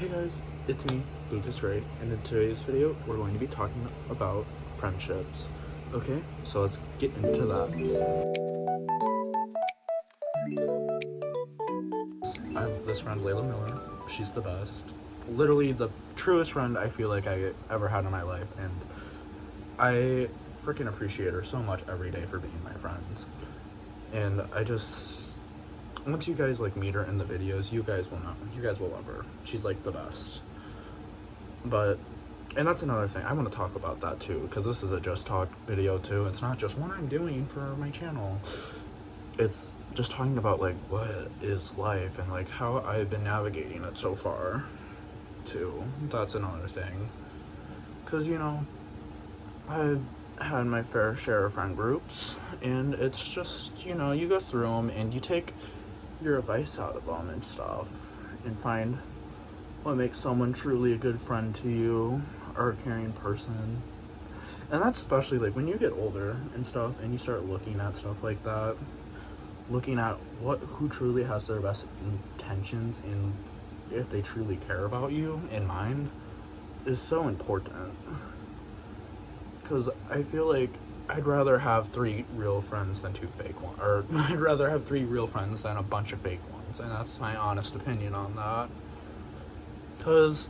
Hey guys, it's me, Lucas Ray, and in today's video, we're going to be talking about friendships. Okay, so let's get into that. I have this friend, Layla Miller. She's the best. Literally the truest friend I feel like I ever had in my life, and I freaking appreciate her so much every day for being my friend. And once you guys like meet her in the videos, you guys will know. You guys will love her. She's like the best. And that's another thing. I want to talk about that too, because this is a Just Talk video too. It's not just what I'm doing for my channel. It's just talking about like what is life and like how I've been navigating it so far too. That's another thing. Because, I've had my fair share of friend groups, and it's just, you go through them and you take your advice out of them and stuff and find what makes someone truly a good friend to you or a caring person. And that's especially like when you get older and stuff and you start looking at stuff like that, looking at who truly has their best intentions and if they truly care about you in mind is so important. Because I feel like I'd rather have 3 real friends than 2 fake ones, or I'd rather have 3 real friends than a bunch of fake ones, and that's my honest opinion on that. Because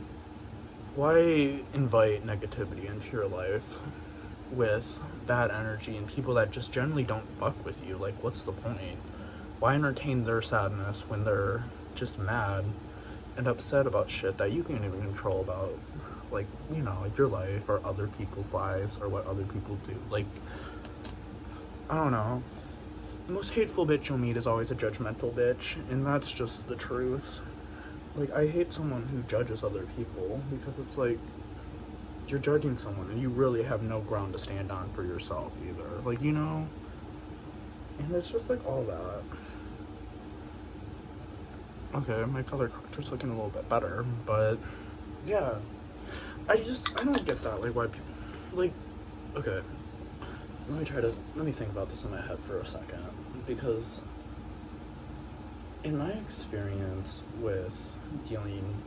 why invite negativity into your life with bad energy and people that just generally don't fuck with you? Like, what's the point? Why entertain their sadness when they're just mad and upset about shit that you can't even control about? Like, your life or other people's lives or what other people do. Like, I don't know. The most hateful bitch you'll meet is always a judgmental bitch, and that's just the truth. Like, I hate someone who judges other people, because it's like, you're judging someone and you really have no ground to stand on for yourself either. Like, and it's just like all that. Okay, my color corrector's looking a little bit better, but yeah. I don't get that, like, why people, like, okay, let me think about this in my head for a second, because in my experience with dealing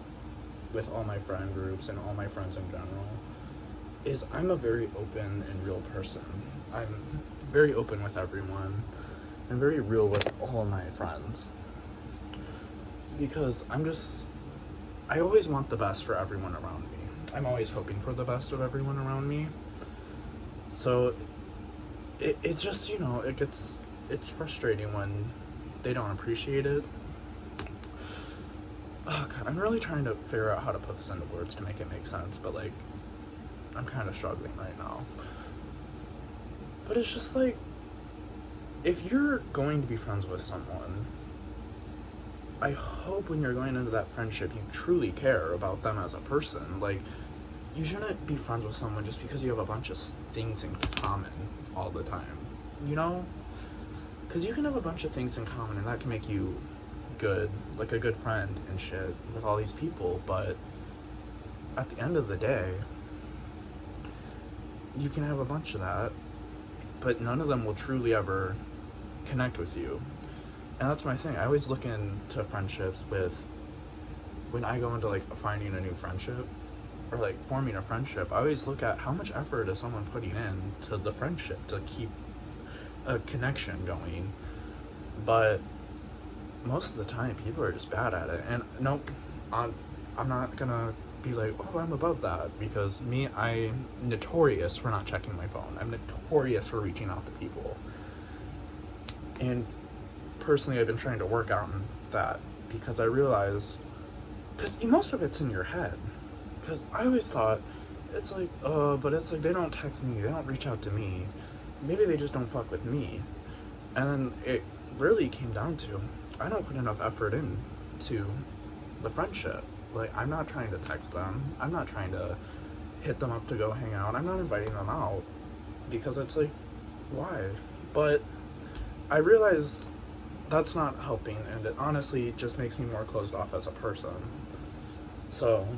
with all my friend groups and all my friends in general, is I'm a very open and real person. I'm very open with everyone, and very real with all my friends, because I always want the best for everyone around me. I'm always hoping for the best of everyone around me. So it just, it's frustrating when they don't appreciate it. Oh God, I'm really trying to figure out how to put this into words to make it make sense, but like, I'm kind of struggling right now. But it's just like, if you're going to be friends with someone, I hope when you're going into that friendship, you truly care about them as a person. Like, you shouldn't be friends with someone just because you have a bunch of things in common all the time, Because you can have a bunch of things in common and that can make you good, like a good friend and shit with all these people, but at the end of the day, you can have a bunch of that, but none of them will truly ever connect with you. And that's my thing. I always look into friendships when I go into like finding a new friendship or like forming a friendship, I always look at how much effort is someone putting in to the friendship to keep a connection going. But most of the time people are just bad at it. And nope, I'm not gonna be like, oh, I'm above that, because I'm notorious for not checking my phone. I'm notorious for reaching out to people. And personally, I've been trying to work on that, because I realize, because most of it's in your head. Because I always thought, it's like, but it's like, they don't text me, they don't reach out to me, maybe they just don't fuck with me. And then it really came down to, I don't put enough effort into the friendship. Like, I'm not trying to text them, I'm not trying to hit them up to go hang out, I'm not inviting them out, because it's like, why? But I realized that's not helping, and it honestly just makes me more closed off as a person. So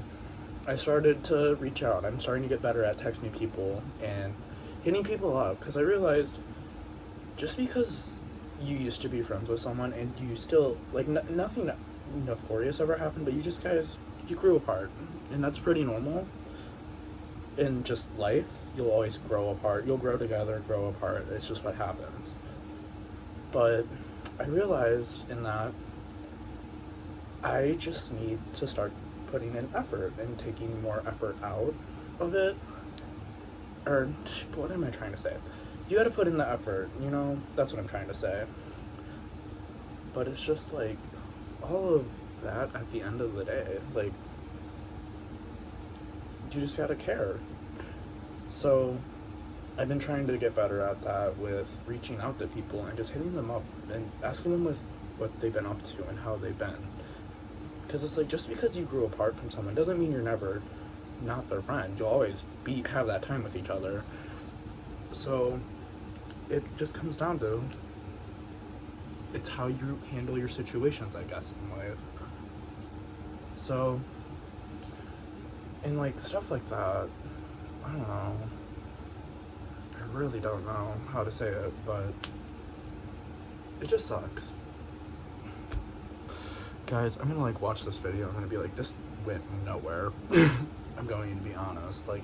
I started to reach out. I'm starting to get better at texting people and hitting people up, because I realized just because you used to be friends with someone and you still, like, nothing nefarious ever happened, but you grew apart, and that's pretty normal in just life. You'll always grow apart. You'll grow together, grow apart. It's just what happens. But I realized in that I just need to start putting in effort and taking more effort out of it. Or what am I trying to say? You got to put in the effort, that's what I'm trying to say. But it's just like all of that at the end of the day, like, you just gotta care. So I've been trying to get better at that with reaching out to people and just hitting them up and asking them with what they've been up to and how they've been. Because it's like, just because you grew apart from someone doesn't mean you're never not their friend. You'll always have that time with each other. So it just comes down to, it's how you handle your situations, I guess, in life. So, and like stuff like that, I don't know. I really don't know how to say it, but it just sucks. Guys, I'm gonna like watch this video. I'm gonna be like, this went nowhere. I'm going to be honest. Like,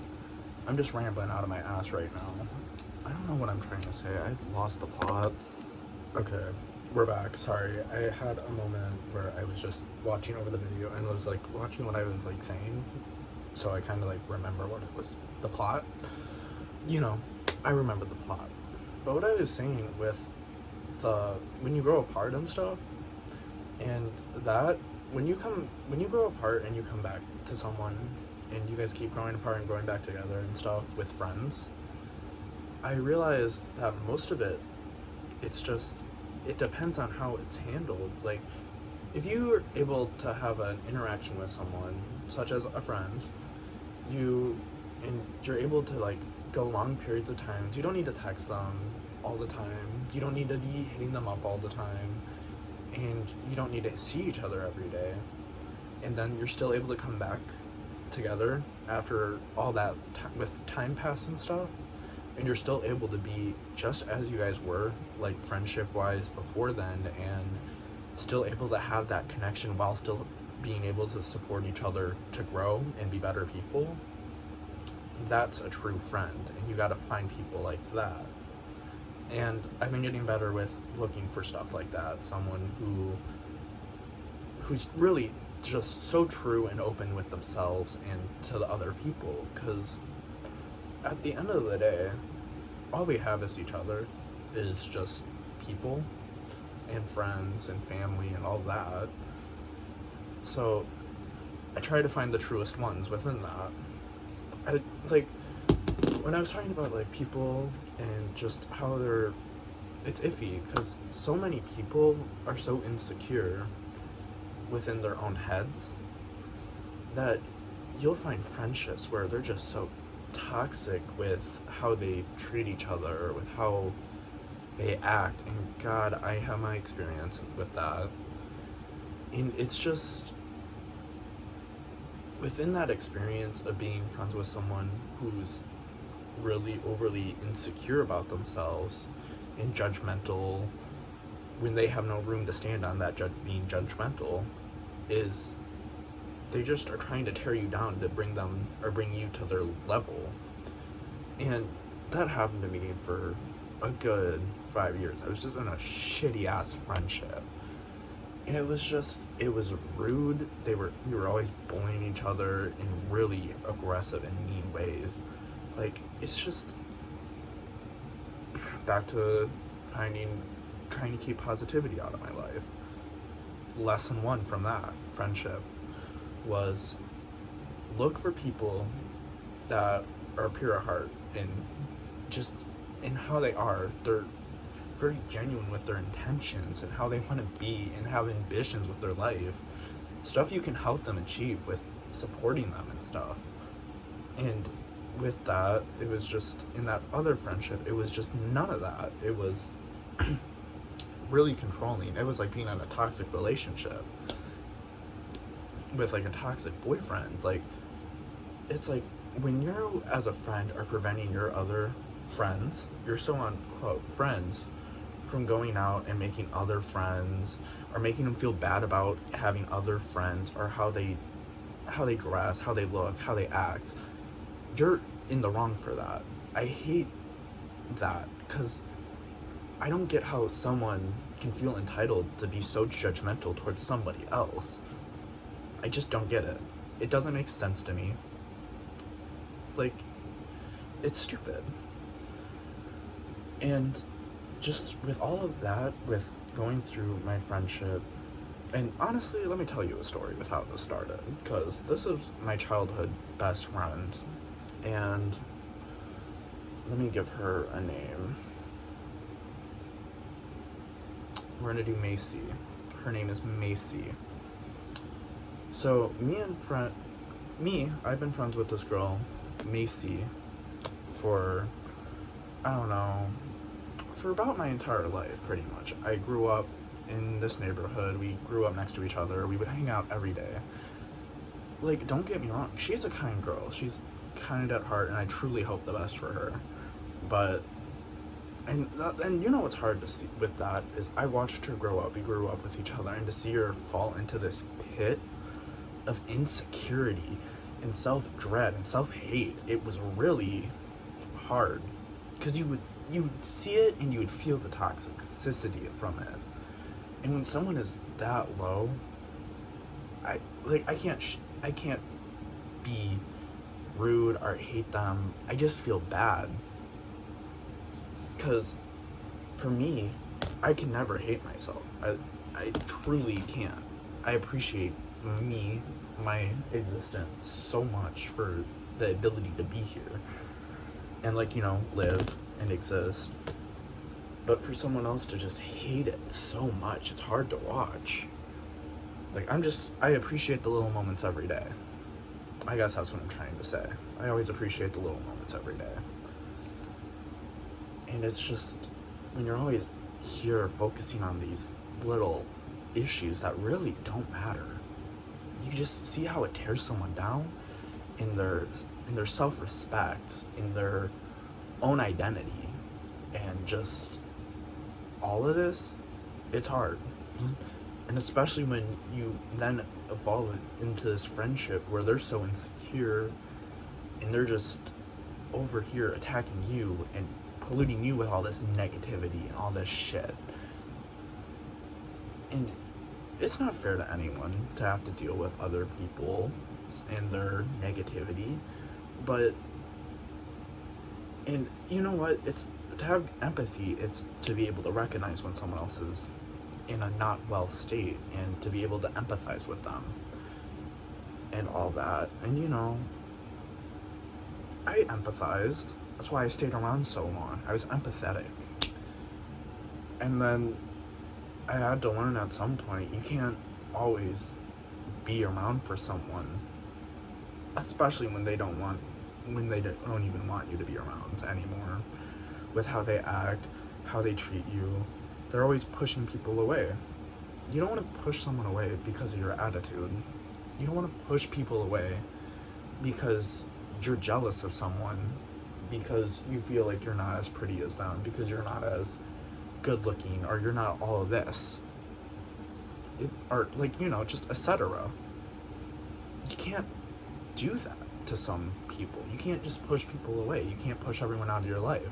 I'm just rambling out of my ass right now. I don't know what I'm trying to say. I lost the plot. Okay, we're back. Sorry, I had a moment where I was just watching over the video and was like watching what I was like saying, so I kind of like remember what it was, the plot. I remember the plot. But what I was saying with when you grow apart and stuff, and that when you grow apart and you come back to someone and you guys keep growing apart and growing back together and stuff with friends, I realized that most of it, it depends on how it's handled. Like, if you're able to have an interaction with someone, such as a friend, you're able to like go long periods of times. You don't need to text them all the time. You don't need to be hitting them up all the time. And you don't need to see each other every day. And then you're still able to come back together after all that with time pass and stuff. And you're still able to be just as you guys were, like friendship-wise before then, and still able to have that connection while still being able to support each other to grow and be better people. That's a true friend, and you gotta find people like that. And I've been getting better with looking for stuff like that. Someone who's really just so true and open with themselves and to the other people, because at the end of the day, all we have as each other is just people and friends and family and all that. So I try to find the truest ones within that. When I was talking about like people and just how it's iffy, because so many people are so insecure within their own heads that you'll find friendships where they're just so toxic with how they treat each other, or with how they act. And God, I have my experience with that. And it's just within that experience of being friends with someone who's really overly insecure about themselves and judgmental when they have no room to stand on that being judgmental, is they just are trying to tear you down to bring you to their level. And that happened to me for a good 5 years. I was just in a shitty ass friendship, and it was rude. We were always bullying each other in really aggressive and mean ways. Like, it's just back to trying to keep positivity out of my life. Lesson 1 from that friendship was, look for people that are pure at heart and just in how they are. They're very genuine with their intentions and how they want to be and have ambitions with their life. Stuff you can help them achieve with supporting them and stuff. And with that, it was just, in that other friendship, it was just none of that. It was really controlling. It was like being in a toxic relationship with like a toxic boyfriend. Like, it's like when you as a friend are preventing your other friends, your so on quote friends, from going out and making other friends, or making them feel bad about having other friends, or how they dress, how they look, how they act. You're in the wrong for that. I hate that, because I don't get how someone can feel entitled to be so judgmental towards somebody else. I just don't get it. It doesn't make sense to me. Like, it's stupid. And just with all of that, with going through my friendship, and honestly, let me tell you a story with how this started, because this is my childhood best friend, and let me give her a name. We're gonna do Macy. Her name is Macy. So I've been friends with this girl, Macy, for, I don't know, for about my entire life, pretty much. I grew up in this neighborhood. We grew up next to each other. We would hang out every day. Like, don't get me wrong, she's a kind girl. She's kind at heart, and I truly hope the best for her. But, and you know what's hard to see with that is I watched her grow up. We grew up with each other, and to see her fall into this pit of insecurity and self-dread and self-hate, it was really hard, because you would see it and you would feel the toxicity from it. And when someone is that low, I can't be rude or hate them. I just feel bad, because for me, I can never hate myself. I truly can't. I appreciate me, my existence, so much for the ability to be here and, like, you know, live and exist. But for someone else to just hate it so much, it's hard to watch. Like, I appreciate the little moments every day. I guess that's what I'm trying to say. I always appreciate the little moments every day. And it's just, when you're always here focusing on these little issues that really don't matter, you just see how it tears someone down in their self-respect, in their own identity, and just all of this. It's hard. And especially when you then evolve into this friendship where they're so insecure and they're just over here attacking you and polluting you with all this negativity and all this shit. And it's not fair to anyone to have to deal with other people and their negativity, but, and you know what, it's to have empathy. It's to be able to recognize when someone else is in a not well state and to be able to empathize with them and all that. And you know, I empathized. That's why I stayed around so long. I was empathetic. And then I had to learn at some point, you can't always be around for someone, especially when they don't even want you to be around anymore, with how they act, how they treat you. They're always pushing people away. You don't want to push someone away because of your attitude. You don't want to push people away because you're jealous of someone, because you feel like you're not as pretty as them, because you're not as good looking, or you're not all of this. Or, like, you know, just etc. You can't do that to some people. You can't just push people away. You can't push everyone out of your life,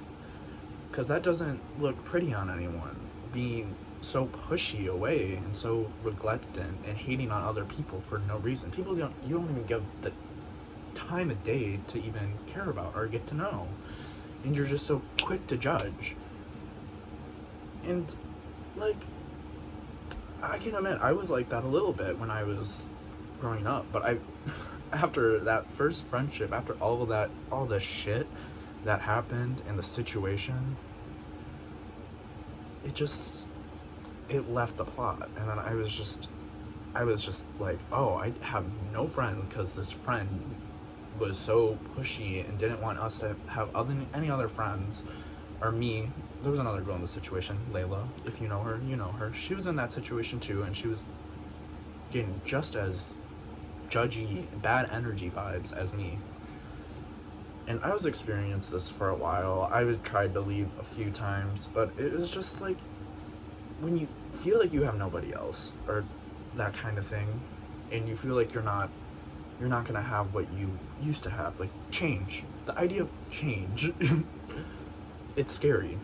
because that doesn't look pretty on anyone. Being so pushy away and so neglectant and hating on other people for no reason. You don't even give the time of day to even care about or get to know, and you're just so quick to judge. And, like, I can admit I was like that a little bit when I was growing up, but after that first friendship, after all the shit that happened and the situation, it left the plot. And then I was just like, oh, I have no friends because this friend was so pushy and didn't want us to have any other friends, or me. There was another girl in the situation, Layla. If you know her, you know her. She was in that situation too, and she was getting just as judgy, bad energy vibes as me. And I was experiencing this for a while. I tried to leave a few times, but it was just like, when you feel like you have nobody else, or that kind of thing, and you feel like you're not gonna have what you used to have, like change. The idea of change, it's scary.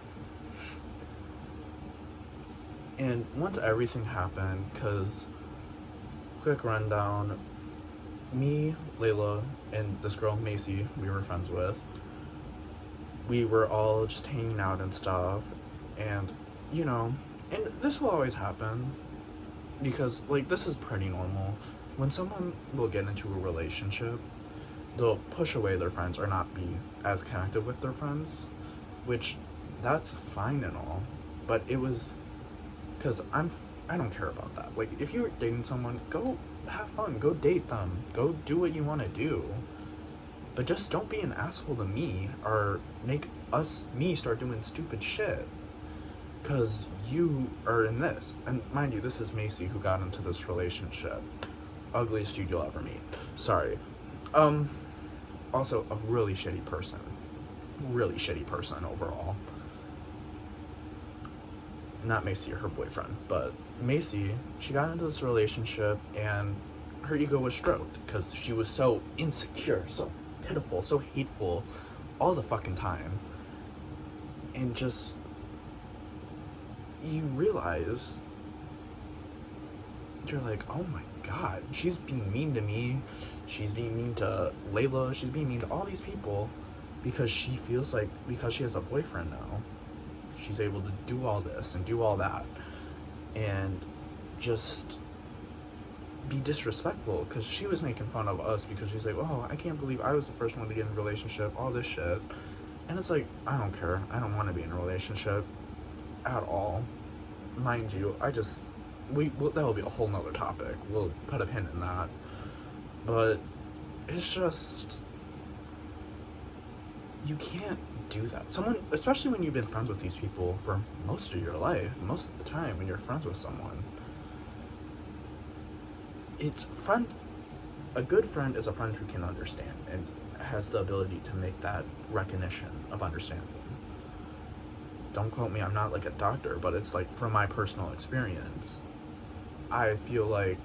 And once everything happened, because, quick rundown, me, Layla, and this girl, Macy, we were friends with, we were all just hanging out and stuff, and, you know, and this will always happen, because, like, this is pretty normal. When someone will get into a relationship, they'll push away their friends or not be as connected with their friends, which, that's fine and all, but it was, because I don't care about that. Like, if you're dating someone, go have fun, go date them, go do what you want to do, but just don't be an asshole to me or make me start doing stupid shit because you are in this. And mind you, this is Macy who got into this relationship. Ugliest dude you'll ever meet. Sorry. Also a really shitty person overall. Not Macy or her boyfriend, but Macy, she got into this relationship and her ego was stroked because she was so insecure, so pitiful, so hateful all the fucking time. And just, you realize, you're like, oh my god, she's being mean to me, she's being mean to Layla, she's being mean to all these people because she feels like, because she has a boyfriend now, she's able to do all this and do all that and just be disrespectful because she was making fun of us because she's like, oh, I can't believe I was the first one to get in a relationship, all this shit. And it's like, I don't care, I don't want to be in a relationship at all. Mind you, that'll be a whole nother topic, we'll put a pin in that, but it's just, you can't do that. Someone, especially when you've been friends with these people for most of your life, most of the time when you're friends with someone, a good friend is a friend who can understand and has the ability to make that recognition of understanding. Don't quote me, I'm not like a doctor, but it's like from my personal experience, I feel like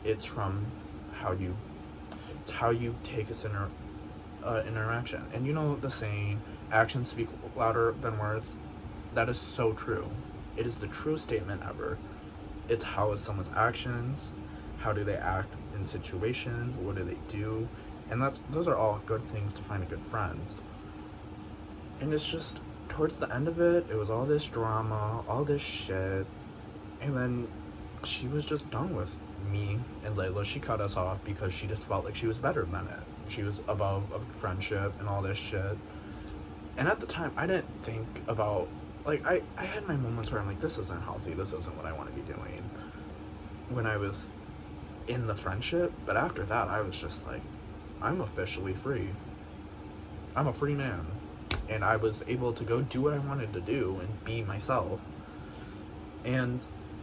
it's from how you take a interaction. And you know the saying, actions speak louder than words? That is so true. It is the truest statement ever. It's how is someone's actions, how do they act in situations, what do they do, and those are all good things to find a good friend. And it's just, towards the end of it, it was all this drama, all this shit, and then she was just done with me and Layla. She cut us off because she just felt like she was better than it. She was above a friendship and all this shit. And at the time, I didn't think about, like, I had my moments where I'm like, this isn't healthy, this isn't what I want to be doing when I was in the friendship. But after that, I was just like, I'm officially free. I'm a free man. And I was able to go do what I wanted to do and be myself. And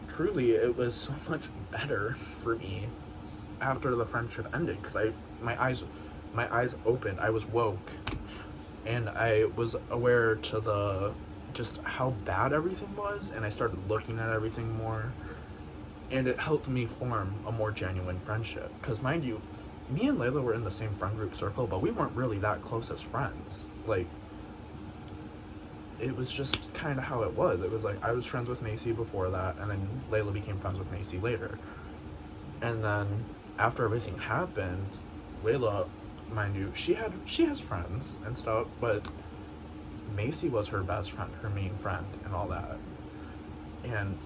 truly, it was so much better for me after the friendship ended, because my eyes opened, I was woke, and I was aware to just how bad everything was, and I started looking at everything more, and it helped me form a more genuine friendship. Because mind you, me and Layla were in the same friend group circle, but we weren't really that close as friends. Like, it was just kind of how it was. It was like, I was friends with Macy before that, and then Layla became friends with Macy later. And then, after everything happened, Layla, mind you, she has friends and stuff, but Macy was her best friend, her main friend, and all that. And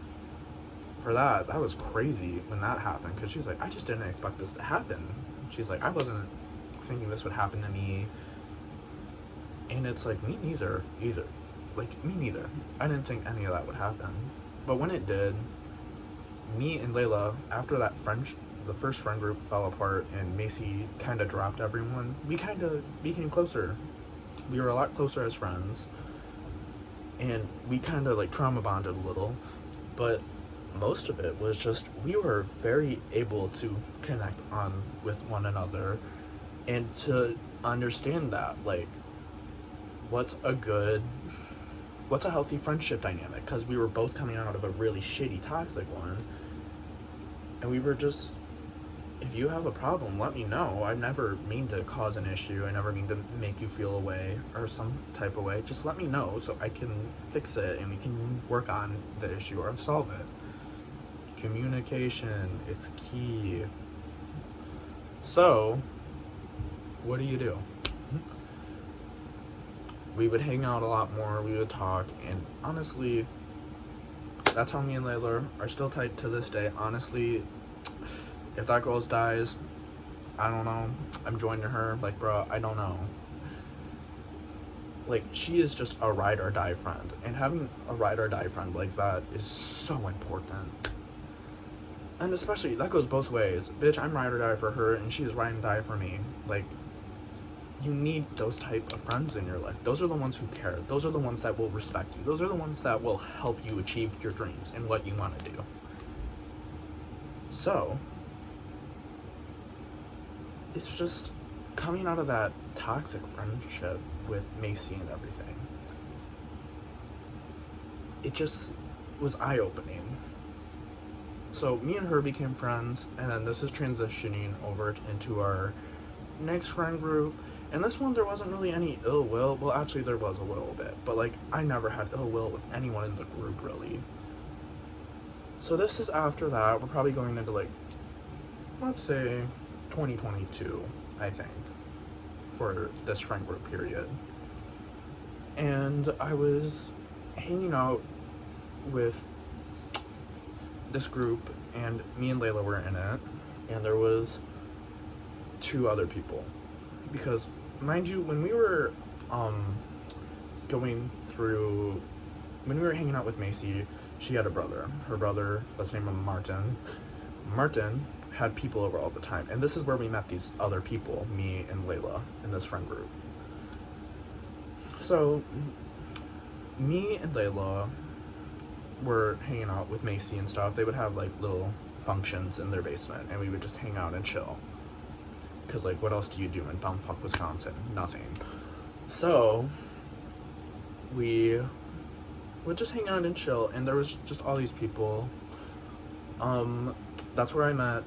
for that was crazy when that happened, because she's like, I just didn't expect this to happen. She's like, I wasn't thinking this would happen to me. And it's like, me neither, either. Like, me neither. I didn't think any of that would happen. But when it did, me and Layla, after that the first friend group fell apart and Macy kind of dropped everyone, we kind of became closer. We were a lot closer as friends. And we kind of like trauma bonded a little. But most of it was just, we were very able to connect with one another and to understand that, like, what's a good what's a healthy friendship dynamic? Because we were both coming out of a really shitty, toxic one. And we were just, if you have a problem, let me know. I never mean to cause an issue. I never mean to make you feel away or some type of way. Just let me know so I can fix it and we can work on the issue or solve it. Communication, it's key. So, what do? We would hang out a lot more, we would talk, and honestly, that's how me and Layla are still tight to this day. Honestly, if that girl dies, I don't know. I'm joining her. Like, bro, I don't know. Like, she is just a ride or die friend. And having a ride or die friend like that is so important. And especially, that goes both ways. Bitch, I'm ride or die for her, and she's ride and die for me. Like, you need those type of friends in your life. Those are the ones who care. Those are the ones that will respect you. Those are the ones that will help you achieve your dreams and what you want to do. So, it's just coming out of that toxic friendship with Macy and everything. It just was eye-opening. So me and her became friends, and then this is transitioning over into our next friend group. And this one, there wasn't really any ill will. Well, actually, there was a little bit. But, like, I never had ill will with anyone in the group, really. So this is after that. We're probably going into, like, let's say 2022, I think, for this friend group period. And I was hanging out with this group, and me and Layla were in it, and there was 2 other people. Because, mind you, when we were when we were hanging out with Macy, she had a brother. Her brother, let's name him Martin. Martin had people over all the time, and this is where we met these other people, me and Layla, in this friend group. So, me and Layla were hanging out with Macy and stuff. They would have, like, little functions in their basement, and we would just hang out and chill. Because, like, what else do you do in bumfuck Wisconsin? Nothing. So, we would just hang out and chill, and there was just all these people. That's where I met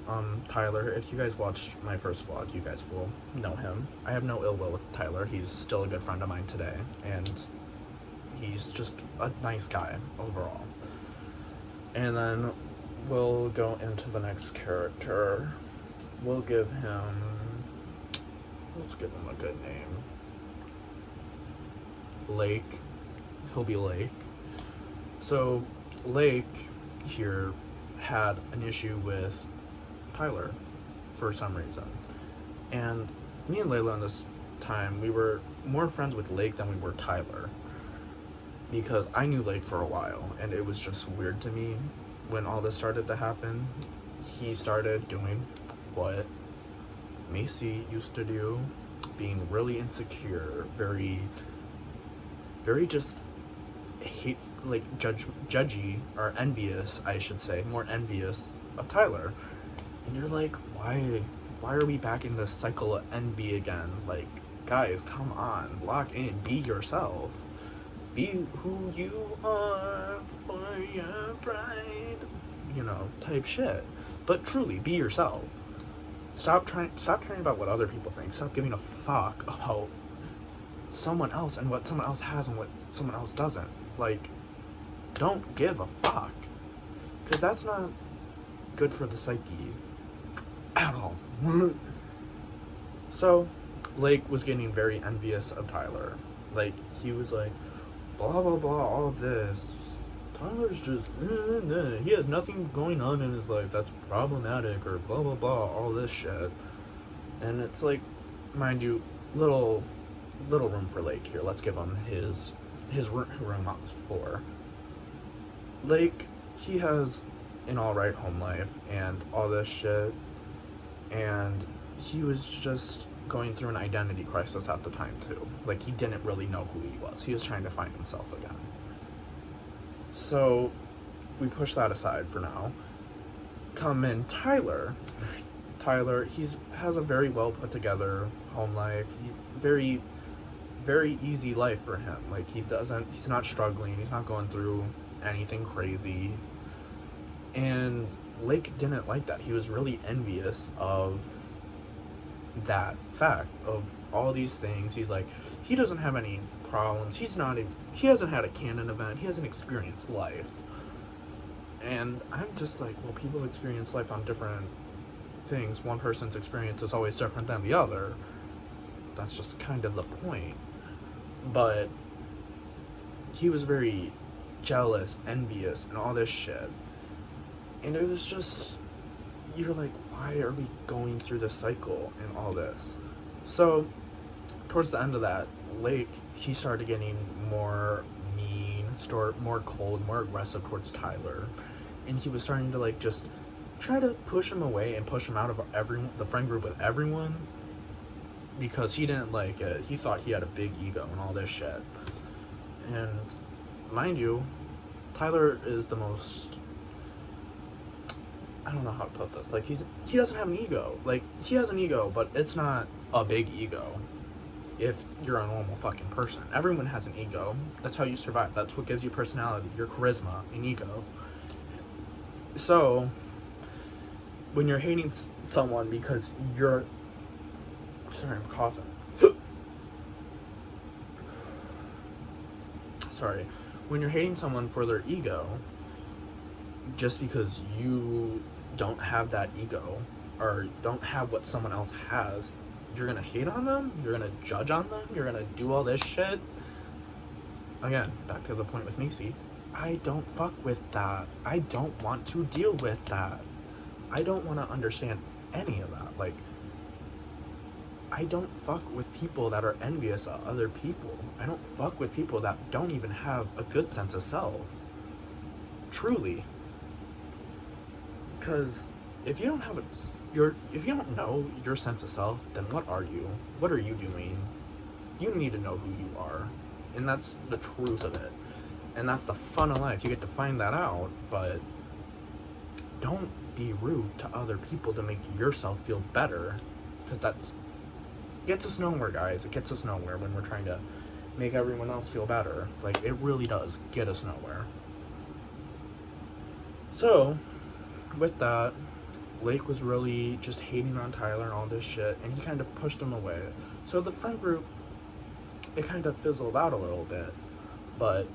Tyler. If you guys watched my first vlog, you guys will know him. I have no ill will with Tyler. He's still a good friend of mine today, and he's just a nice guy overall. And then we'll go into the next character. We'll give him, let's give him a good name. Lake. He'll be Lake. So, Lake here had an issue with Tyler for some reason. And me and Layla in this time, we were more friends with Lake than we were Tyler. Because I knew Lake for a while, and it was just weird to me when all this started to happen. He started doing what Macy used to do, being really insecure, very just judgy, or envious, I should say, more envious of Tyler. And you're like, why are we back in this cycle of envy again? Like, guys, come on, lock in, be yourself. Be who you are for your pride, type shit. But truly, be yourself. Stop caring about what other people think. Stop giving a fuck about someone else and what someone else has and what someone else doesn't. Like, don't give a fuck. Because that's not good for the psyche at all. So, Lake was getting very envious of Tyler. Like, he was like, blah, blah, blah, all this. Tyler's just, he has nothing going on in his life that's problematic, or blah, blah, blah, all this shit. And it's like, mind you, little room for Lake here. Let's give him his room on the floor. Lake, he has an alright home life and all this shit. And he was just going through an identity crisis at the time too. Like, he didn't really know who he was. He was trying to find himself again. So we push that aside for now. Come in Tyler. Tyler, has a very well put together home life. very easy life for him. Like, he's not struggling, he's not going through anything crazy. And Lake didn't like that. He was really envious of that fact, of all these things. He's like, he doesn't have any problems, he hasn't had a canon event, he hasn't experienced life. And I'm just like, well, people experience life on different things. One person's experience is always different than the other. That's just kind of the point. But he was very jealous, envious, and all this shit. And it was just, you're like, why are we going through this cycle and all this? So, towards the end of that, Lake, he started getting more mean, more cold, more aggressive towards Tyler. And he was starting to, like, just try to push him away and push him out of the friend group with everyone. Because he didn't like it. He thought he had a big ego and all this shit. And, mind you, Tyler is the most, I don't know how to put this. Like, he doesn't have an ego. Like, he has an ego, but it's not a big ego if you're a normal fucking person. Everyone has an ego. That's how you survive. That's what gives you personality, your charisma, and ego. So, when you're hating someone because you're... Sorry, I'm coughing. Sorry. When you're hating someone for their ego, just because you don't have that ego, or don't have what someone else has, you're gonna hate on them, you're gonna judge on them, you're gonna do all this shit. Again, back to the point with Macy. I don't fuck with that. I don't want to deal with that. I don't want to understand any of that. Like, I don't fuck with people that are envious of other people. I don't fuck with people that don't even have a good sense of self. Truly. Because if you don't have if you don't know your sense of self, then what are you? What are you doing? You need to know who you are. And that's the truth of it. And that's the fun of life. You get to find that out, but don't be rude to other people to make yourself feel better. Because that's gets us nowhere, guys. It gets us nowhere when we're trying to make everyone else feel better. Like, it really does get us nowhere. So, with that, Lake was really just hating on Tyler and all this shit, and he kind of pushed him away. So the friend group, it kind of fizzled out a little bit. But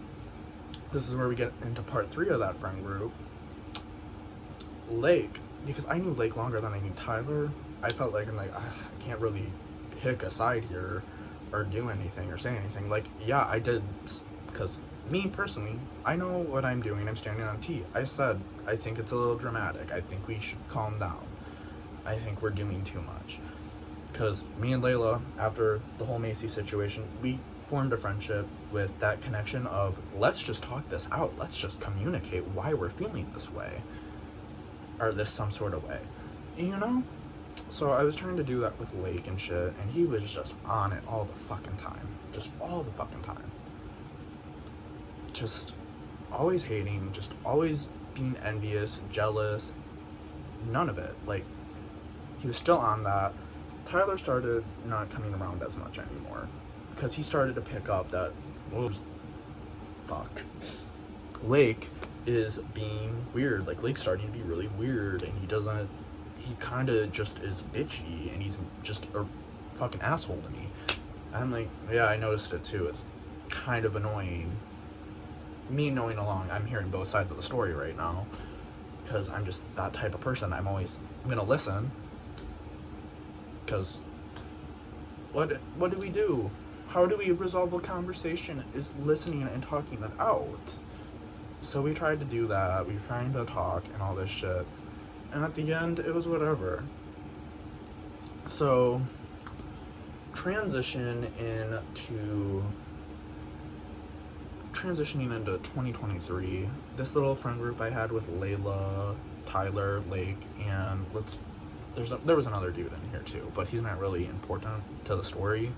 this is where we get into part 3 of that friend group. Lake, because I knew Lake longer than I knew Tyler, I felt like I can't really pick a side here or do anything or say anything. Like, yeah, I did, because me personally, I know what I'm doing. I'm standing on T. I said, I think it's a little dramatic. I think we should calm down. I think we're doing too much. Because me and Layla, after the whole Macy situation, we formed a friendship with that connection of, let's just talk this out. Let's just communicate why we're feeling this way. Or this some sort of way. You know? So I was trying to do that with Lake and shit, and he was just on it all the fucking time. Just all the fucking time. Just always hating, just always being envious, jealous, none of it. Like, he was still on that. Tyler started not coming around as much anymore, because he started to pick up that, fuck. Lake is being weird. Like, Lake's starting to be really weird, and he kind of just is bitchy, and he's just a fucking asshole to me. I'm like, yeah, I noticed it too. It's kind of annoying. Me knowing along, I'm hearing both sides of the story right now, because I'm just that type of person. I'm gonna listen, because what do we do? How do we resolve a conversation? Is listening and talking it out. So we tried to do that. We were trying to talk and all this shit, and at the end, it was whatever. So, transitioning into 2023, this little friend group I had with Layla, Tyler, Lake, and there was another dude in here too, but he's not really important to the story.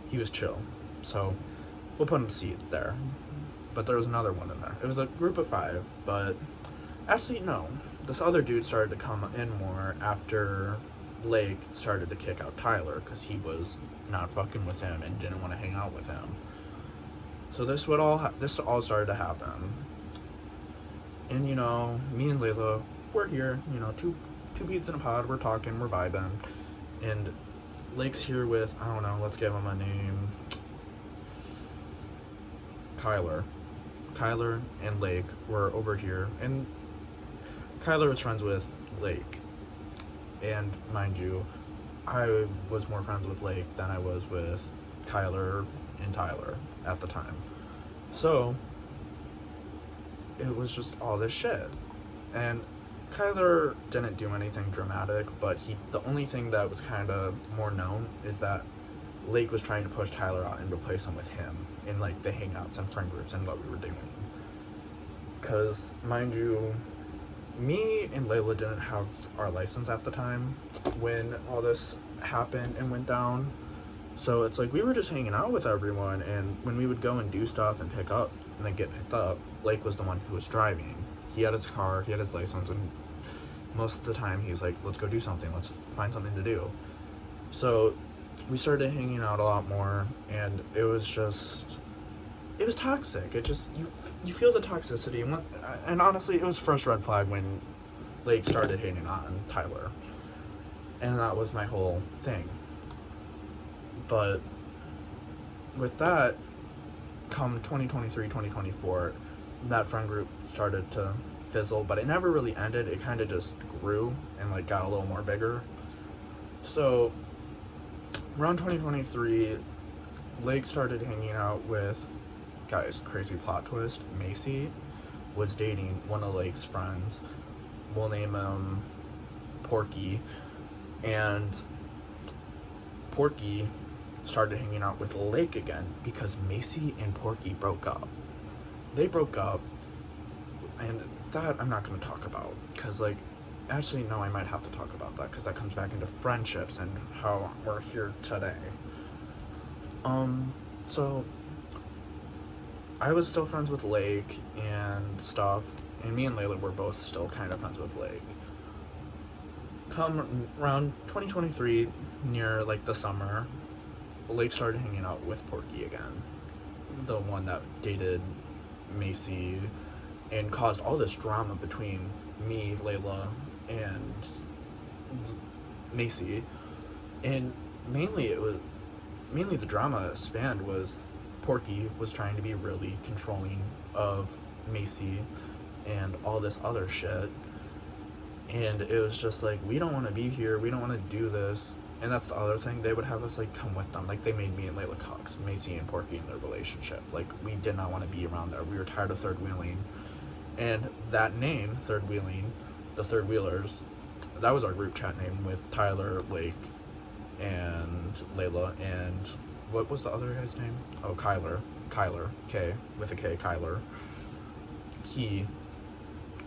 He was chill, so we'll put him C there. But there was another one in there. It was a group of 5, but actually no. This other dude started to come in more after Lake started to kick out Tyler because he was not fucking with him and didn't want to hang out with him. So this all started to happen. And you know, me and Layla, we're here, you know, two beats in a pod, we're talking, we're vibing. And Lake's here with, I don't know, let's give him a name. Kyler and Lake were over here, and Kyler was friends with Lake. And mind you, I was more friends with Lake than I was with Kyler and Tyler at the time. So it was just all this shit. And Kyler didn't do anything dramatic, but the only thing that was kind of more known is that Lake was trying to push Tyler out and replace him with him in like the hangouts and friend groups and what we were doing. Because, mind you, me and Layla didn't have our license at the time when all this happened and went down. So it's like we were just hanging out with everyone, and when we would go and do stuff and pick up and then get picked up, Lake was the one who was driving. He had his car, he had his license, and most of the time he's like, let's go do something, let's find something to do. So we started hanging out a lot more, and it was toxic. It just, you feel the toxicity. And honestly, it was first red flag when Lake started hating on Tyler. And that was my whole thing. But with that, come 2023, 2024, that friend group started to fizzle, but it never really ended. It kind of just grew and like got a little more bigger. So around 2023, Lake started hanging out with, guys, crazy plot twist, Macy was dating one of Lake's friends. We'll name him Porky. And Porky started hanging out with Lake again because Macy and Porky broke up. They broke up, and that I'm not going to talk about because, like, actually, no, I might have to talk about that because that comes back into friendships and how we're here today. So I was still friends with Lake and stuff, and me and Layla were both still kind of friends with Lake. Come around 2023, near like the summer, Lake started hanging out with Porky again, the one that dated Macy, and caused all this drama between me, Layla, and Macy. And mainly the drama spanned was Porky was trying to be really controlling of Macy and all this other shit. And it was just like, we don't want to be here, we don't want to do this. And that's the other thing, they would have us like come with them. Like they made me and Layla Cox, Macy and Porky, in their relationship. Like we did not want to be around there. We were tired of third wheeling. And that name, third wheeling, the third wheelers, that was our group chat name with Tyler, Lake, and Layla, and what was the other guy's name? Oh, Kyler, K, with a K, Kyler. He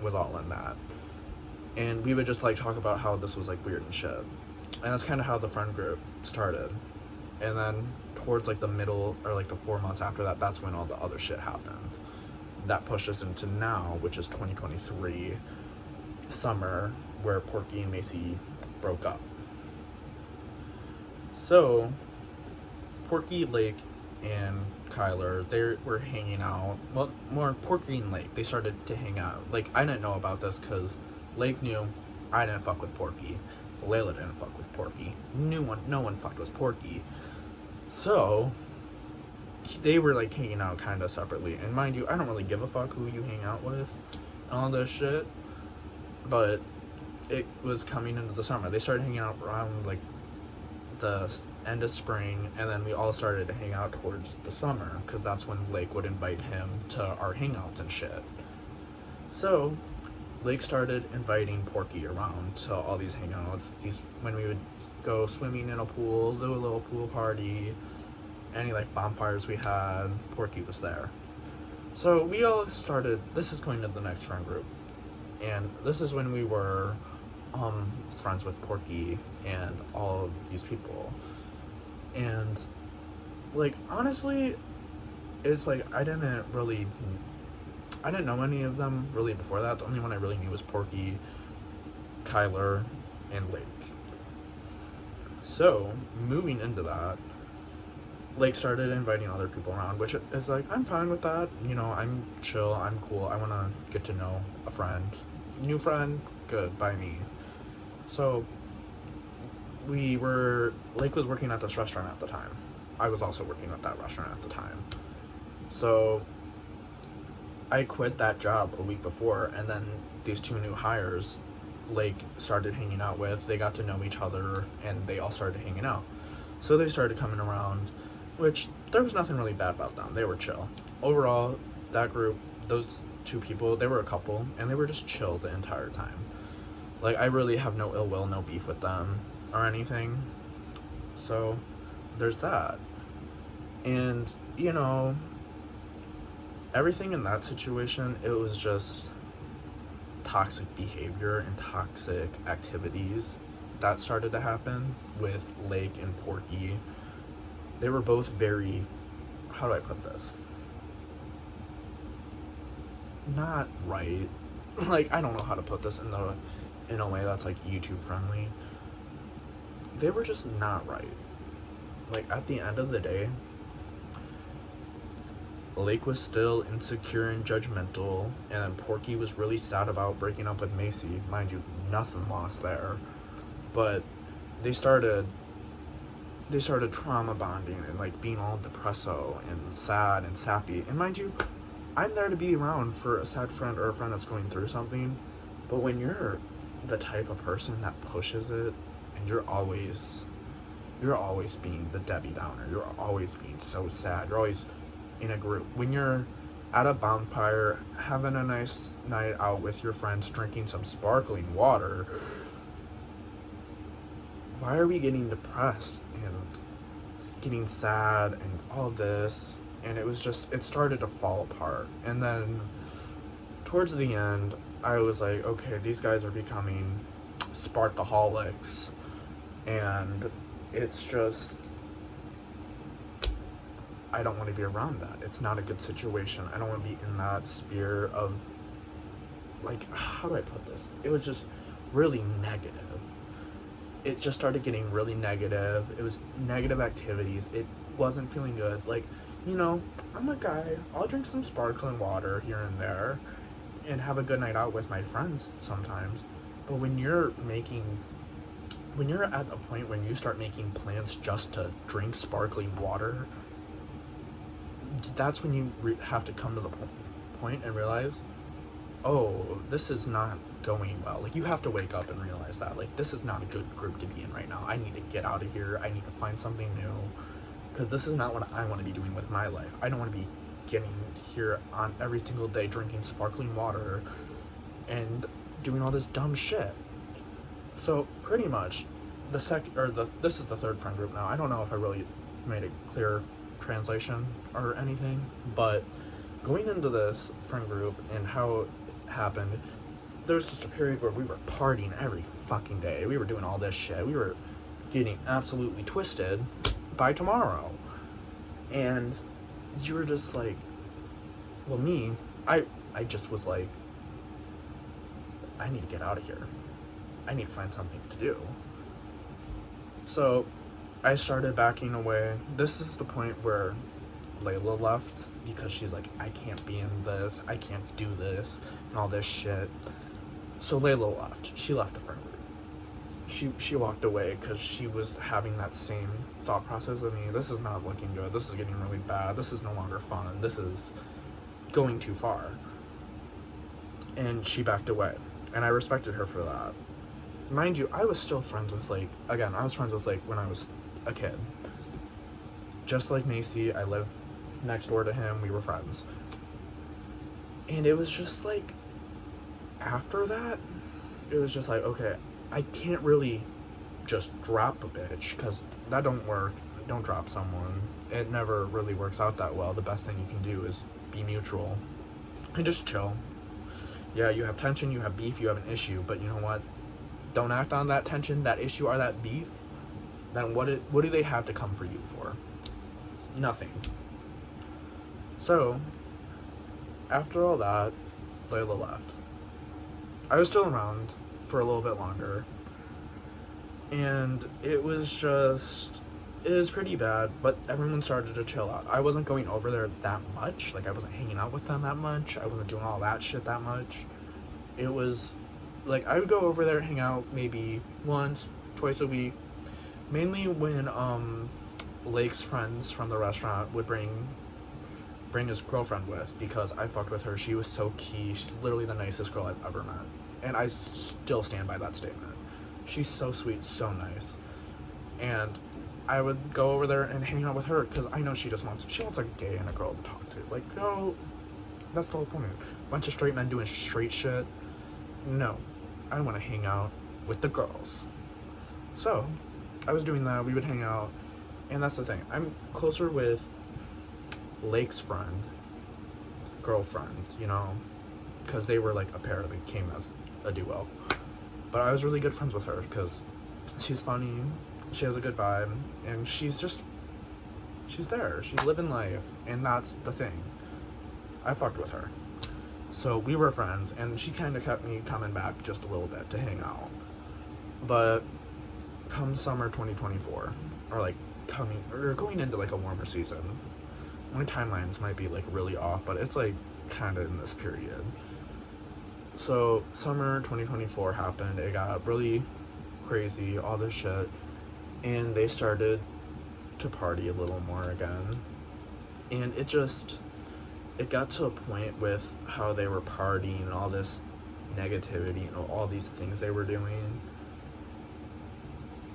was all in that. And we would just like talk about how this was like weird and shit. And that's kind of how the friend group started. And then towards like the middle, or like the 4 months after that, that's when all the other shit happened. That pushed us into now, which is 2023 summer, where Porky and Macy broke up. So Porky, Lake, and Kyler, they were hanging out. Well, more Porky and Lake, they started to hang out. Like, I didn't know about this because Lake knew I didn't fuck with Porky. Layla didn't fuck with Porky. No one fucked with Porky. So they were like hanging out kind of separately. And mind you, I don't really give a fuck who you hang out with and all this shit. But it was coming into the summer. They started hanging out around like the end of spring, and then we all started to hang out towards the summer because that's when Lake would invite him to our hangouts and shit. So Lake started inviting Porky around to all these hangouts. When we would go swimming in a pool, do a little pool party, any like bonfires we had, Porky was there. So we all started, this is going to the next friend group, and this is when we were friends with Porky and all of these people. And like honestly, it's like I didn't know any of them really before that. The only one I really knew was Porky, Kyler, and Lake. So, moving into that, Lake started inviting other people around, which is like, I'm fine with that. You know, I'm chill, I'm cool. I want to get to know a friend. New friend, good, by me. So, Lake was working at this restaurant at the time. I was also working at that restaurant at the time. So, I quit that job a week before, and then these two new hires, Lake started hanging out with. They got to know each other, and they all started hanging out. So they started coming around, which there was nothing really bad about them. They were chill. Overall, that group, those two people, they were a couple, and they were just chill the entire time. Like, I really have no ill will, no beef with them or anything. So, there's that. And, you know, everything in that situation, it was just toxic behavior and toxic activities that started to happen with Lake and Porky. They were both very, how do I put this? Not right. Like, I don't know how to put this in a way that's like YouTube friendly. They were just not right. Like, at the end of the day, Lake was still insecure and judgmental, and then Porky was really sad about breaking up with Macy. Mind you, nothing lost there. But they started trauma bonding and like being all depresso and sad and sappy. And mind you, I'm there to be around for a sad friend or a friend that's going through something. But when you're the type of person that pushes it, and you're always being the Debbie Downer, you're always being so sad, you're always in a group. When you're at a bonfire, having a nice night out with your friends, drinking some sparkling water, why are we getting depressed and getting sad and all this? And it started to fall apart. And then towards the end, I was like, okay, these guys are becoming sparkaholics, and it's just, I don't want to be around that. It's not a good situation. I don't want to be in that sphere of, like, how do I put this? It was just really negative. It just started getting really negative. It was negative activities. It wasn't feeling good. Like, you know, I'm a guy. I'll drink some sparkling water here and there and have a good night out with my friends sometimes. But when you're at a point when you start making plans just to drink sparkling water, that's when you have to come to the point and realize, oh, this is not going well. Like, you have to wake up and realize that, like, this is not a good group to be in right now. I need to get out of here. I need to find something new, because this is not what I want to be doing with my life. I don't want to be getting here on every single day drinking sparkling water and doing all this dumb shit. So pretty much this is the third friend group now. I don't know if I really made a clear translation or anything, but going into this friend group and how it happened, there was just a period where we were partying every fucking day. We were doing all this shit. We were getting absolutely twisted by tomorrow. And you were just like, well, I just was like, I need to get out of here. I need to find something to do. So I started backing away. This is the point where Layla left, because she's like, I can't be in this, I can't do this, and all this shit. So Layla left. She left the friend group. She walked away because she was having that same thought process of me. This is not looking good. This is getting really bad. This is no longer fun. This is going too far. And she backed away. And I respected her for that. Mind you, I was still friends with Lake. Again, I was friends with Lake when I was a kid. Just like Macy, I lived next door to him. We were friends. And it was just like, after that, it was just like, okay, I can't really just drop a bitch, because that don't work. Don't drop someone. It never really works out that well. The best thing you can do is be mutual and just chill. Yeah, you have tension, you have beef, you have an issue, but you know what? Don't act on that tension, that issue, or that beef. Then what do they have to come for you for? Nothing. So, after all that, Layla left. I was still around for a little bit longer, And it was pretty bad, but everyone started to chill out. I wasn't going over there that much. Like, I wasn't hanging out with them that much. I wasn't doing all that shit that much. It was, like, I would go over there, hang out maybe once, twice a week. Mainly when, Lake's friends from the restaurant would bring his girlfriend with, because I fucked with her. She was so key. She's literally the nicest girl I've ever met. And I still stand by that statement. She's so sweet, so nice. And I would go over there and hang out with her because I know she wants a gay and a girl to talk to. Like, girl, that's the whole point. Bunch of straight men doing straight shit. No, I want to hang out with the girls. So, I was doing that. We would hang out. And that's the thing. I'm closer with Lake's girlfriend, you know, because they were like a pair that came as a duo. But I was really good friends with her because she's funny, she has a good vibe, and she's there. She's living life, and that's the thing. I fucked with her. So we were friends, and she kind of kept me coming back just a little bit to hang out. But come summer 2024, or going into like a warmer season, my timelines might be like really off, but it's like kind of in this period. So summer 2024 happened. It got really crazy, all this shit, and they started to party a little more again. And it got to a point with how they were partying and all this negativity and all these things they were doing.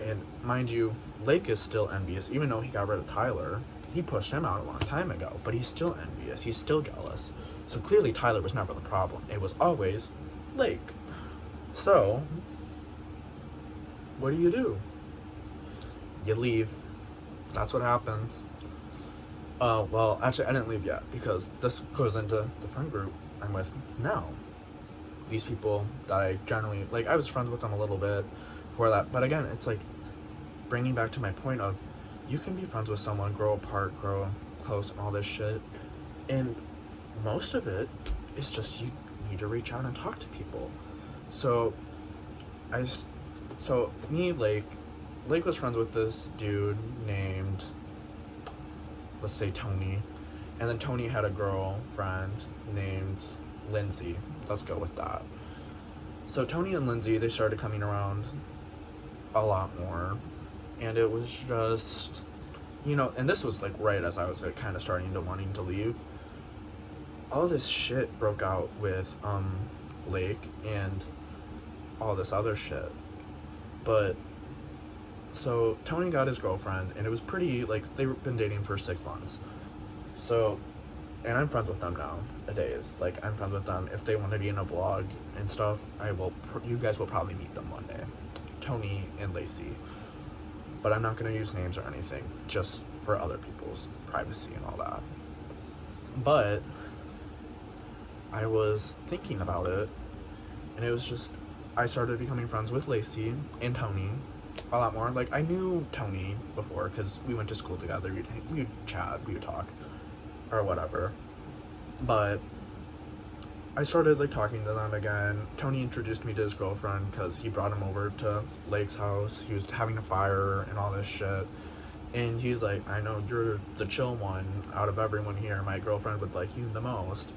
And mind you, Lake is still envious, even though he got rid of Tyler. He pushed him out a long time ago, but he's still envious. He's still jealous. So clearly Tyler was never the problem. It was always Lake. So, what do? You leave. That's what happens. Well, actually, I didn't leave yet, because this goes into the friend group I'm with now. These people that I generally, like, I was friends with them a little bit before that, but again, it's like bringing back to my point of, you can be friends with someone, grow apart, grow close, and all this shit, and most of it is just you need to reach out and talk to people. So Lake was friends with this dude named, let's say, Tony, and then Tony had a girlfriend named Lindsay. Let's go with that. So Tony and Lindsay, they started coming around a lot more, and it was just, you know, and this was like right as I was like kind of starting to wanting to leave. All this shit broke out with Lake and all this other shit. But so Tony got his girlfriend, and it was pretty, like, they've been dating for 6 months. So, and I'm friends with them now nowadays. Like, I'm friends with them. If they want to be in a vlog and stuff, you guys will probably meet them one day. Tony and Lacey. But I'm not going to use names or anything, just for other people's privacy and all that. But I was thinking about it, and it was just, I started becoming friends with Lacey and Tony a lot more. Like, I knew Tony before because we went to school together. We would chat, we would talk, or whatever. But I started like talking to them again. Tony introduced me to his girlfriend because he brought him over to Lake's house. He was having a fire and all this shit. And he's like, I know you're the chill one out of everyone here. My girlfriend would like you the most.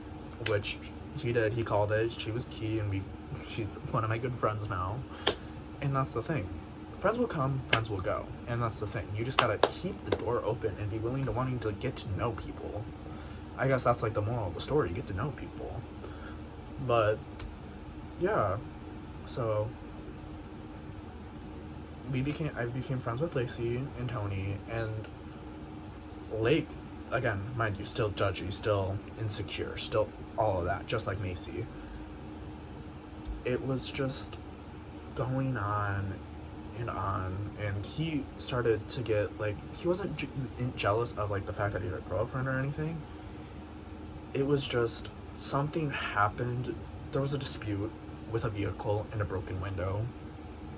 Which he did. He called it. She was key, and she's one of my good friends now. And that's the thing. Friends will come, friends will go. And that's the thing. You just gotta keep the door open and be willing to wanting to get to know people. I guess that's like the moral of the story. You get to know people. But, yeah. So, I became friends with Lacey and Tony, and Lake, again, mind you, still judgy, still insecure, still all of that, just like Macy. It was just going on, and he started to get, like, he wasn't jealous of, like, the fact that he had a girlfriend or anything. It was just, something happened. There was a dispute with a vehicle and a broken window.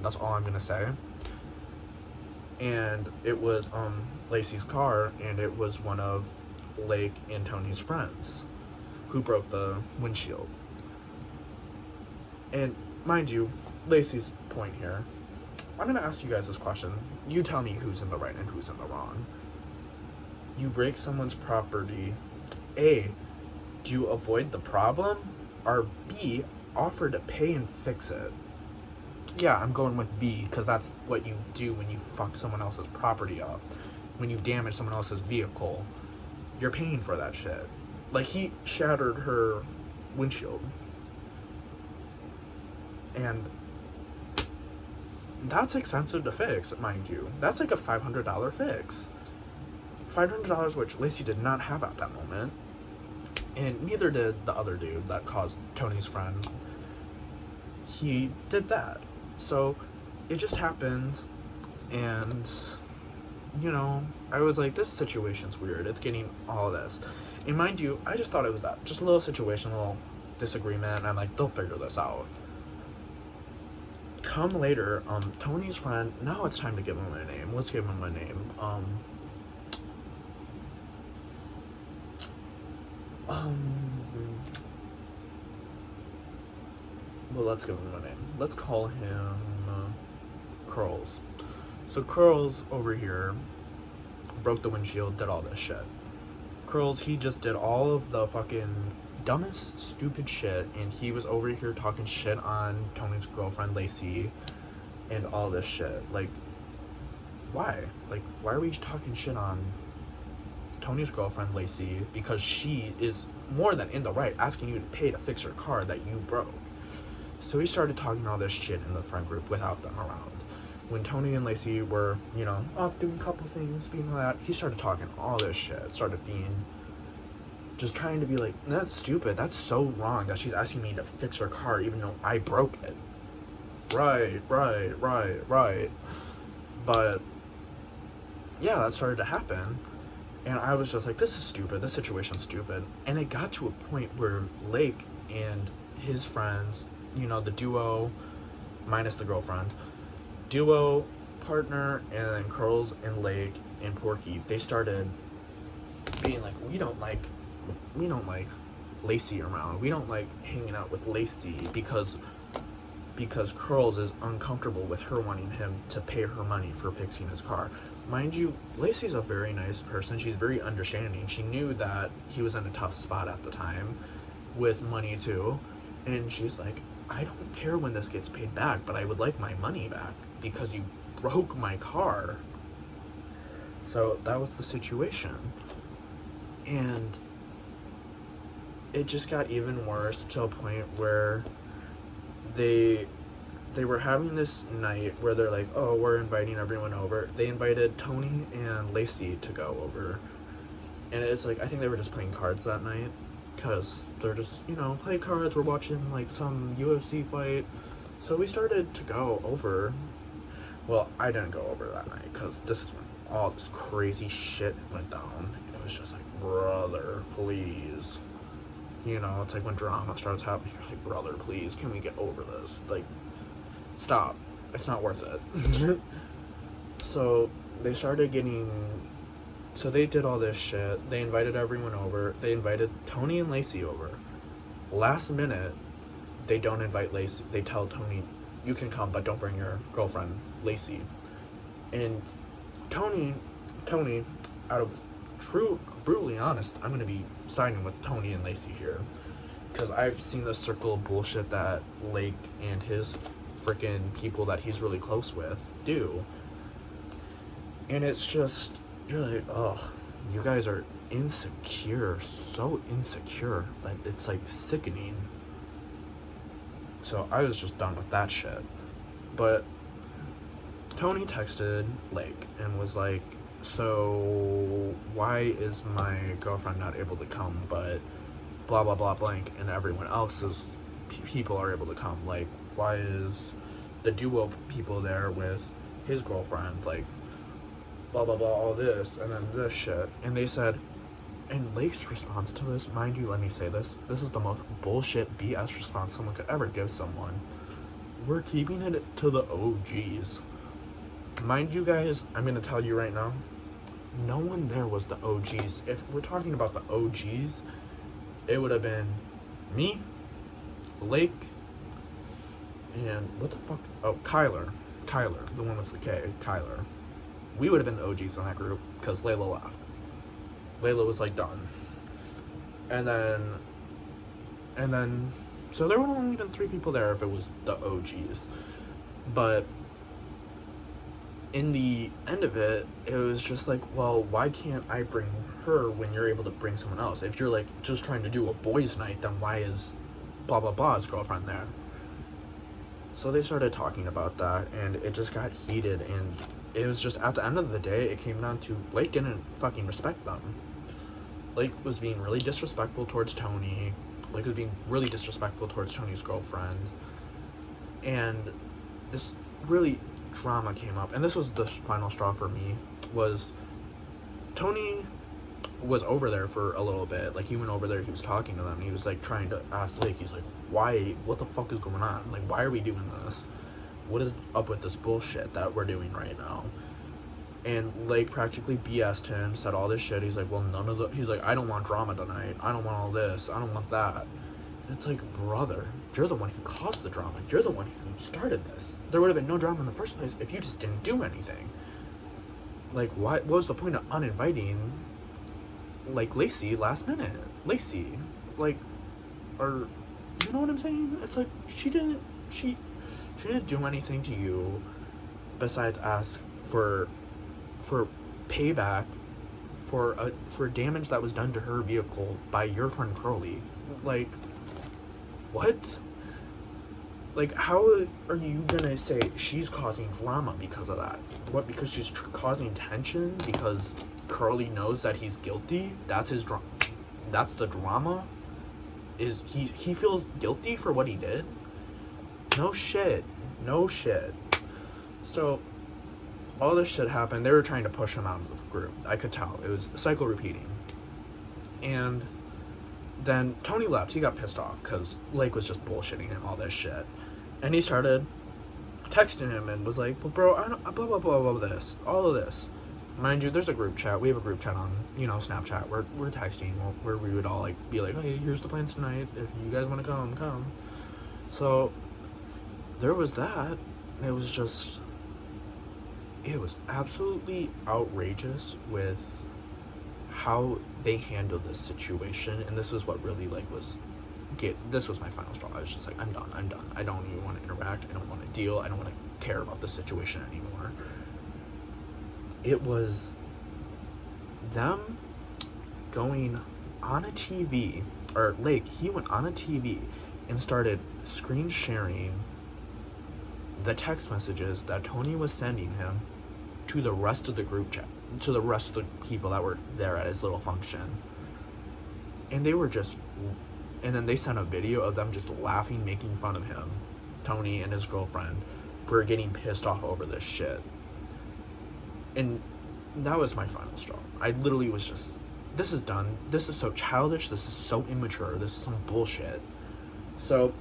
That's all I'm gonna say. And it was Lacey's car, and it was one of Lake and Tony's friends who broke the windshield. And mind you, Lacey's point here, I'm gonna ask you guys this question. You tell me who's in the right and who's in the wrong. You break someone's property. A, do you avoid the problem? Or B, offer to pay and fix it? Yeah, I'm going with B, because that's what you do when you fuck someone else's property up. When you damage someone else's vehicle, you're paying for that shit. Like, he shattered her windshield. And that's expensive to fix, mind you. That's like a $500 fix. $500, which Lacey did not have at that moment. And neither did the other dude that caused Tony's friend. He did that. So it just happened, and you know, I was like, this situation's weird. It's getting all of this. And mind you, I just thought it was that. Just a little situation, a little disagreement, and I'm like, they'll figure this out. Come later, Tony's friend, now it's time to give him a name. Let's give him a name. Well, let's give him a name. Let's call him Curls. So Curls over here broke the windshield, did all this shit. Curls, he just did all of the fucking dumbest, stupid shit, and he was over here talking shit on Tony's girlfriend, Lacey, and all this shit. Like, why? Like, why are we talking shit on Tony's girlfriend, Lacey, because she is more than in the right, asking you to pay to fix her car that you broke? So he started talking all this shit in the friend group without them around. When Tony and Lacey were, you know, off doing a couple things, being all that, he started talking all this shit. Started being, just trying to be like, that's stupid. That's so wrong that she's asking me to fix her car even though I broke it. Right. But, yeah, that started to happen. And I was just like, this is stupid. This situation's stupid. And it got to a point where Lake and his friends, you know, the duo minus the girlfriend, duo partner, and then Curls and Lake and Porky, they started being like, we don't like Lacey around. We don't like hanging out with Lacey because Curls is uncomfortable with her wanting him to pay her money for fixing his car. Mind you, Lacey's a very nice person. She's very understanding. She knew that he was in a tough spot at the time with money too. And she's like, I don't care when this gets paid back, but I would like my money back because you broke my car. So that was the situation. And it just got even worse to a point where they were having this night where they're like, oh, we're inviting everyone over. They invited Tony and Lacey to go over. And it's like, I think they were just playing cards that night. Because they're just, you know, playing cards. We're watching, like, some UFC fight. So we started to go over. Well, I didn't go over that night. Because this is when all this crazy shit went down. And it was just like, brother, please. You know, it's like when drama starts happening. You're like, brother, please, can we get over this? Like, stop. It's not worth it. So they started getting... So they did all this shit. They invited everyone over. They invited Tony and Lacey over. Last minute, they don't invite Lacey. They tell Tony, you can come, but don't bring your girlfriend, Lacey. And Tony, out of brutally honest, I'm going to be siding with Tony and Lacey here. Because I've seen the circle of bullshit that Lake and his freaking people that he's really close with do. And it's just... You're like, oh, you guys are insecure, so insecure that it's like sickening. So I was just done with that shit. But Tony texted Lake and was like, so why is my girlfriend not able to come, but blah blah blah blank, and everyone else's people are able to come? Like, why is the duo people there with his girlfriend, like, blah blah blah, all this, and then this shit. And they said, and Lake's response to this, mind you, let me say this is the most bullshit BS response someone could ever give someone. We're keeping it to the OGs. Mind you guys, I'm gonna tell you right now, no one there was the OGs. If we're talking about the OGs, it would have been me, Lake, and what the fuck, oh, Kyler. Kyler, the one with the K, Kyler. We would have been the OGs in that group because Layla left. Layla was like done. And then, so there would have only been 3 people there if it was the OGs. But in the end of it, it was just like, well, why can't I bring her when you're able to bring someone else? If you're like just trying to do a boys' night, then why is blah blah blah's girlfriend there? So they started talking about that, and it just got heated, and it was just, at the end of the day, it came down to Blake didn't fucking respect them. Blake was being really disrespectful towards Tony. Blake was being really disrespectful towards Tony's girlfriend. And this really drama came up, and this was the final straw for me, was Tony was over there for a little bit. Like, he went over there, he was talking to them, and he was like trying to ask Blake, he's like, why, what the fuck is going on? Like, why are we doing this? What is up with this bullshit that we're doing right now? And Blake practically BS'd him, said all this shit. He's like, well, he's like, I don't want drama tonight. I don't want all this. I don't want that. And it's like, brother, you're the one who caused the drama. You're the one who started this. There would have been no drama in the first place if you just didn't do anything. Like, what was the point of uninviting, like, Lacey last minute? Lacey, like, or, you know what I'm saying? It's like, she didn't do anything to you besides ask for payback for damage that was done to her vehicle by your friend Curly. Like, what? Like, how are you gonna say she's causing drama because of that? What, because she's causing tension because Curly knows that he's guilty? That's his drama. That's the drama? Is he feels guilty for what he did? No shit. So, all this shit happened. They were trying to push him out of the group. I could tell. It was a cycle repeating. And then Tony left. He got pissed off because Lake was just bullshitting him all this shit. And he started texting him and was like, well, bro, I don't, blah, blah, blah, blah, this. All of this. Mind you, there's a group chat. We have a group chat on, Snapchat. We're texting where we would all, like, be like, hey, here's the plans tonight. If you guys want to come. So, there was that. It was absolutely outrageous with how they handled this situation, and this was what really, like, this was my final straw. I was just like, I'm done. I don't even want to interact. I don't want to deal. I don't want to care about the situation anymore. It was them going on a TV, or Lake, he went on a TV and started screen sharing the text messages that Tony was sending him to the rest of the group chat, to the rest of the people that were there at his little function. And they were just, and then they sent a video of them just laughing, making fun of him, Tony and his girlfriend, for getting pissed off over this shit. And that was my final straw. I literally was just, this is done. This is so childish. This is so immature. This is some bullshit. So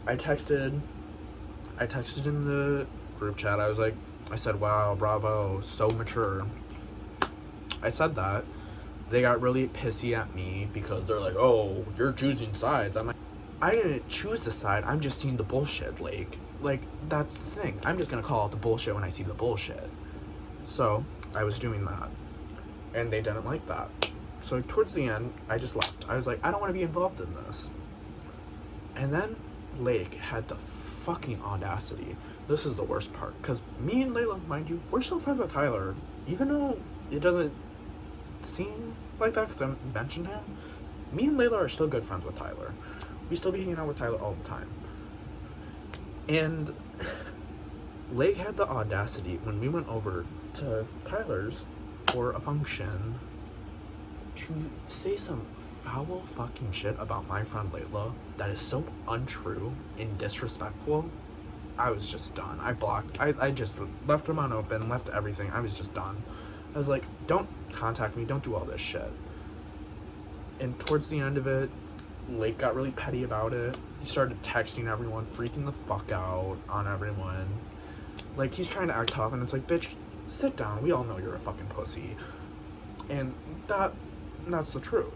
I texted in the group chat. I said, wow, bravo, so mature. I said that. They got really pissy at me because they're like, oh, you're choosing sides. I'm like, I didn't choose the side. I'm just seeing the bullshit, Blake. Like, that's the thing. I'm just gonna call out the bullshit when I see the bullshit. So I was doing that, and they didn't like that. So towards the end, I just left. I was like, I don't want to be involved in this. And then Lake had the fucking audacity. This is the worst part, because me and Layla, mind you, we're still friends with Tyler, even though it doesn't seem like that because I mentioned him. Me and Layla are still good friends with Tyler. We still be hanging out with Tyler all the time. And Lake had the audacity when we went over to Tyler's for a function to say some foul fucking shit about my friend Layla that is so untrue and disrespectful. I was just done. I just left him on open, left everything. I was just done. I was like, don't contact me, don't do all this shit. And towards the end of it, Lake got really petty about it. He started texting everyone, freaking the fuck out on everyone. Like, he's trying to act tough, and it's like, bitch, sit down. We all know you're a fucking pussy. And that's the truth.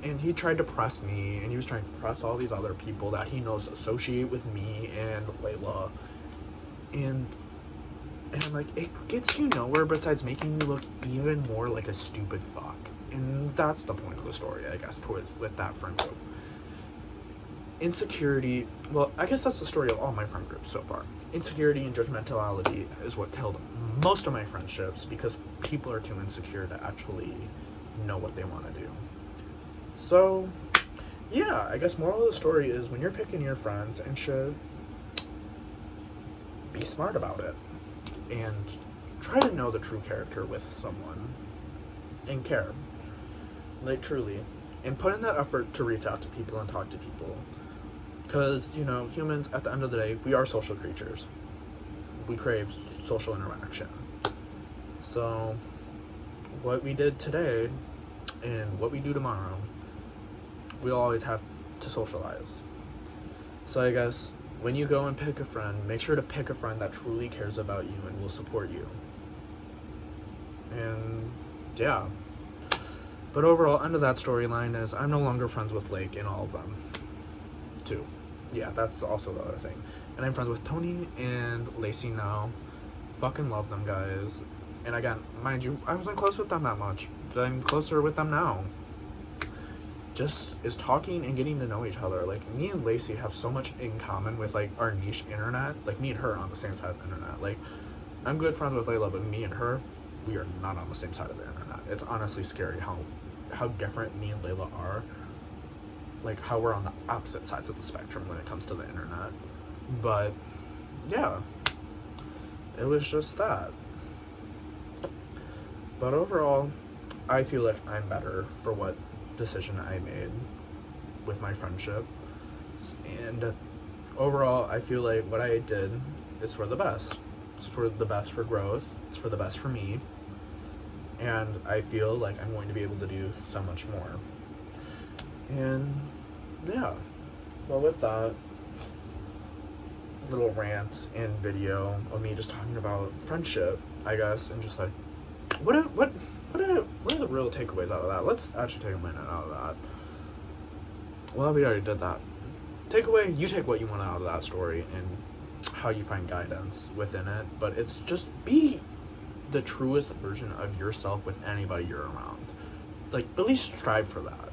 And he tried to press me, and he was trying to press all these other people that he knows associate with me and Layla. And And I'm like, it gets you nowhere besides making you look even more like a stupid fuck. And that's the point of the story, I guess, with that friend group. Insecurity, well, I guess that's the story of all my friend groups so far. Insecurity and judgmentality is what killed most of my friendships, because people are too insecure to actually know what they want to do. So, yeah, I guess moral of the story is when you're picking your friends and shit, be smart about it. And try to know the true character with someone. And care. Like, truly. And put in that effort to reach out to people and talk to people. Because, you know, humans, at the end of the day, we are social creatures. We crave social interaction. So, what we did today and what we do tomorrow, we'll always have to socialize. So I guess when you go and pick a friend, make sure to pick a friend that truly cares about you and will support you. And yeah. But overall, end of that storyline is I'm no longer friends with Lake and all of them. Too. Yeah, that's also the other thing. And I'm friends with Tony and Lacey now. Fucking love them guys. And again, mind you, I wasn't close with them that much, but I'm closer with them now. Just is talking and getting to know each other. Like, me and Lacey have so much in common with, like, our niche internet. Like, me and her are on the same side of the internet. Like, I'm good friends with Layla, but me and her, we are not on the same side of the internet. It's honestly scary how different me and Layla are. Like, how we're on the opposite sides of the spectrum when it comes to the internet. But, yeah. It was just that. But overall, I feel like I'm better for what decision I made with my friendship. And overall, I feel like what I did is for the best. It's for the best for growth. It's for the best for me. And I feel like I'm going to be able to do so much more. And yeah. Well, with that little rant and video of me just talking about friendship, I guess, and just like, what are the real takeaways out of that? Let's actually take a minute out of that. Well, we already did that. Takeaway, you take what you want out of that story and how you find guidance within it, but it's just be the truest version of yourself with anybody you're around. Like, at least strive for that.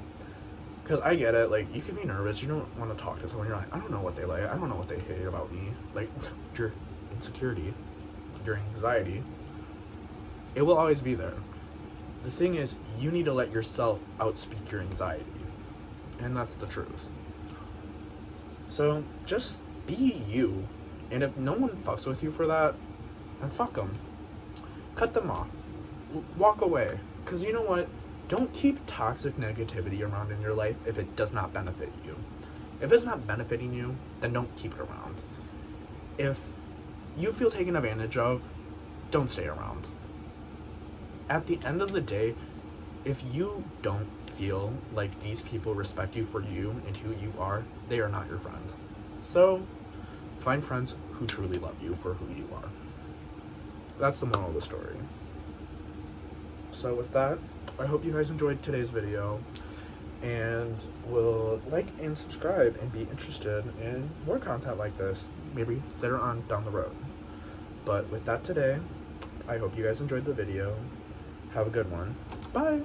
Because I get it, like, you can be nervous, you don't want to talk to someone, you're like, I don't know what they like, I don't know what they hate about me. Like, your insecurity, your anxiety, it will always be there. The thing is, you need to let yourself outspeak your anxiety. And that's the truth. So, just be you. And if no one fucks with you for that, then fuck them. Cut them off. Walk away. Because you know what? Don't keep toxic negativity around in your life if it does not benefit you. If it's not benefiting you, then don't keep it around. If you feel taken advantage of, don't stay around. At the end of the day, if you don't feel like these people respect you for you and who you are, they are not your friend. So, find friends who truly love you for who you are. That's the moral of the story. So with that, I hope you guys enjoyed today's video and will like and subscribe and be interested in more content like this, maybe later on down the road. But with that today, I hope you guys enjoyed the video. Have a good one. Bye!